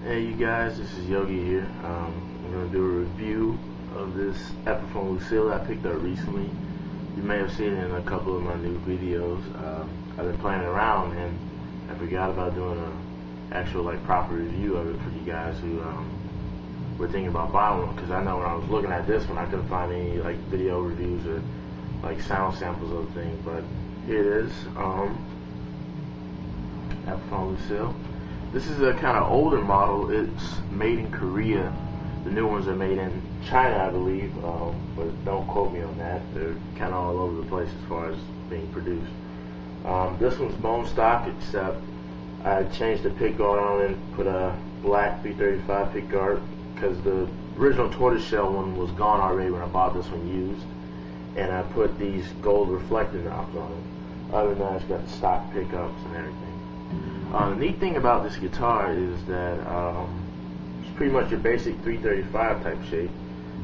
Hey you guys, this is Yogi here. I'm going to do a review of this Epiphone Lucille I picked up recently. You may have seen it in a couple of my new videos. I've been playing around and I forgot about doing an actual proper review of it for you guys who were thinking about buying one, because I know when I was looking at this one I couldn't find any video reviews or sound samples of the thing, but here it is. Epiphone Lucille. This is a kind of older model. It's made in Korea. The new ones are made in China, I believe, but don't quote me on that. They're kind of all over the place as far as being produced. This one's bone stock, except I changed the pick guard on it and put a black 335 pick guard because the original tortoiseshell one was gone already when I bought this one used, and I put these gold reflecting knobs on it. Other than that, it's got the stock pickups and everything. The neat thing about this guitar is that it's pretty much your basic 335 type shape.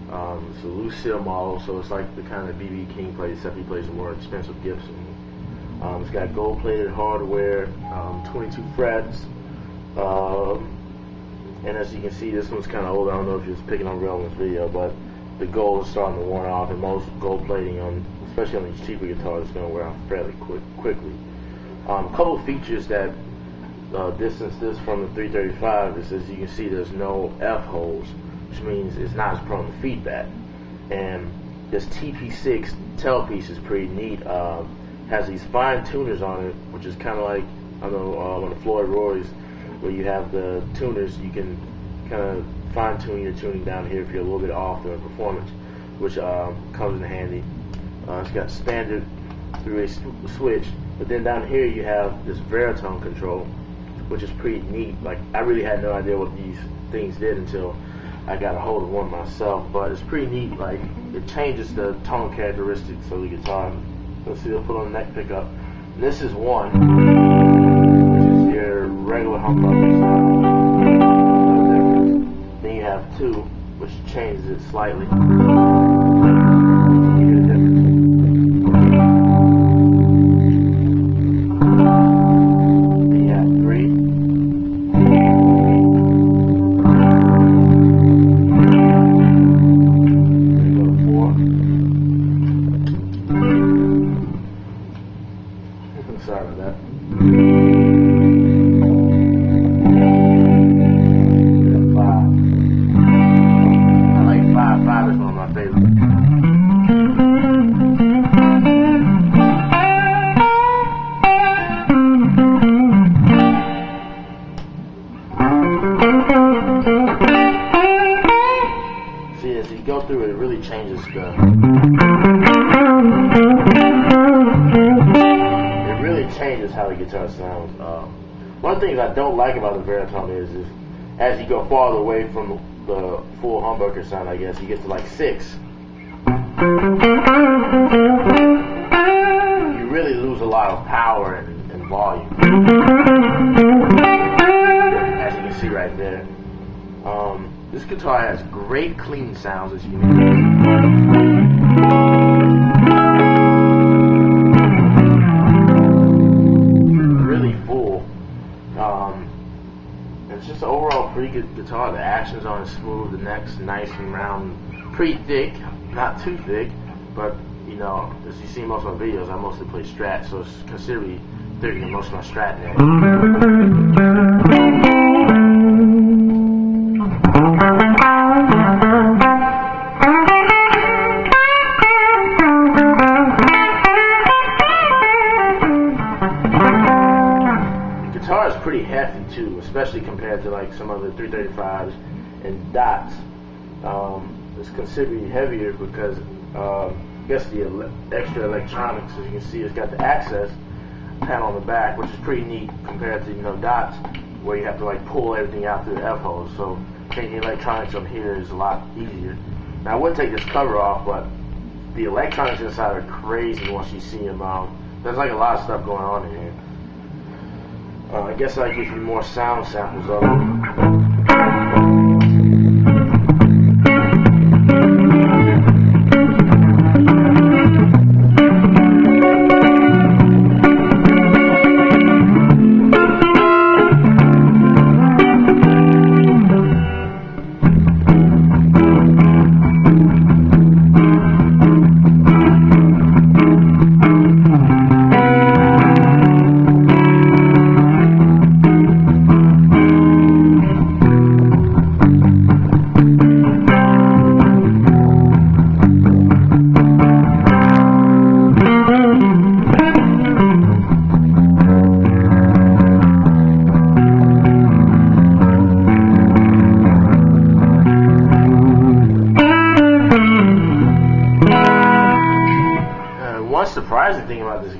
It's a Lucille model, so it's like the kind of B.B. King plays, except he plays a more expensive Gibson. It's got gold-plated hardware, 22 frets, and as you can see, this one's kind of old. I don't know if you're just picking up real in this video, but the gold is starting to worn off, and most gold plating, especially on these cheaper guitars, is going to wear off fairly quickly. A couple of features that distance this from the 335 is, as you can see, there's no F holes, which means it's not as prone to feedback. And this TP6 tailpiece is pretty neat. Has these fine tuners on it, which is kind of like, I don't know, on the Floyd Roys, where you have the tuners, you can kind of fine tune your tuning down here if you're a little bit off the performance, which comes in handy. It's got standard three-way switch, but then down here you have this baritone control, which is pretty neat. I really had no idea what these things did until I got a hold of one myself, but it's pretty neat. It changes the tone characteristics of the guitar. Let's see, they'll put on the neck pickup. And this is one, which is your regular humbucker sound. No difference. Then you have two, which changes it slightly. You hear the difference. Sorry about that. Five. I like five. Five is one of my favorites. See, as you go through it, it really changes stuff. Changes how the guitar sounds. One of the things I don't like about the baritone is as you go farther away from the full humbucker sound, I guess, you get to 6. You really lose a lot of power and volume, as you can see right there. This guitar has great clean sounds, as you can hear. It's just an overall pretty good guitar. The action's on it smooth, the neck's nice and round, pretty thick, not too thick, but as you see in most of my videos, I mostly play Strat, so it's considerably thicker than most of my Strat neck. The guitar is pretty hefty too, especially compared to some of the 335s and Dots. It's considerably heavier because I guess the extra electronics, as you can see, it's got the access panel on the back, which is pretty neat compared to Dots, where you have to pull everything out through the F holes. So changing electronics on here is a lot easier. Now I would take this cover off, but the electronics inside are crazy once you see them. There's a lot of stuff going on in here. I guess I give you more sound samples of it.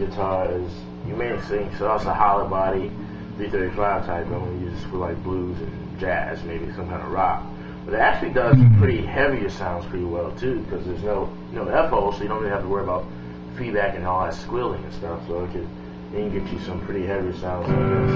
guitar is you mainly sing, so that's a hollow body 335 type. I'm gonna use this for like blues and jazz, maybe some kind of rock. But it actually does pretty heavier sounds pretty well too, because there's no FO, so you don't really have to worry about feedback and all that squealing and stuff. So it can get you some pretty heavy sounds like this.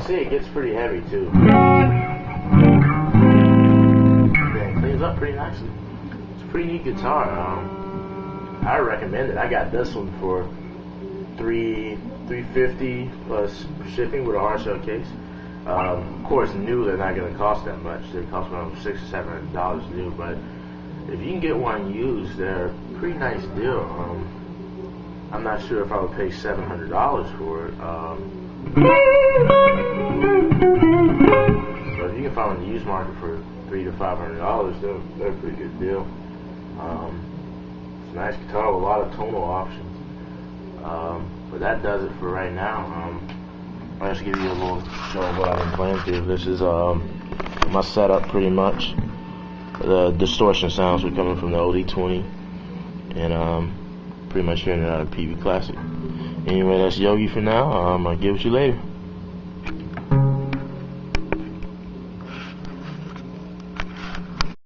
See, it gets pretty heavy too. It cleans up pretty nicely. It's a pretty neat guitar. I recommend it. I got this one for $350 plus shipping with a hard shell case. Of course, new they're not going to cost that much. They cost around $600 or $700 new, but if you can get one used, they're a pretty nice deal. I'm not sure if I would pay $700 for it. But if you can find on the used market for $300 to $500, they're a pretty good deal. It's a nice guitar with a lot of tonal options. But that does it for right now. I'll just give you a little show of what I've been playing through. This is my setup pretty much. The distortion sounds were coming from the OD20, and pretty much hearing it out of PV Classic. Anyway, that's Yogi for now. I'll get with you later.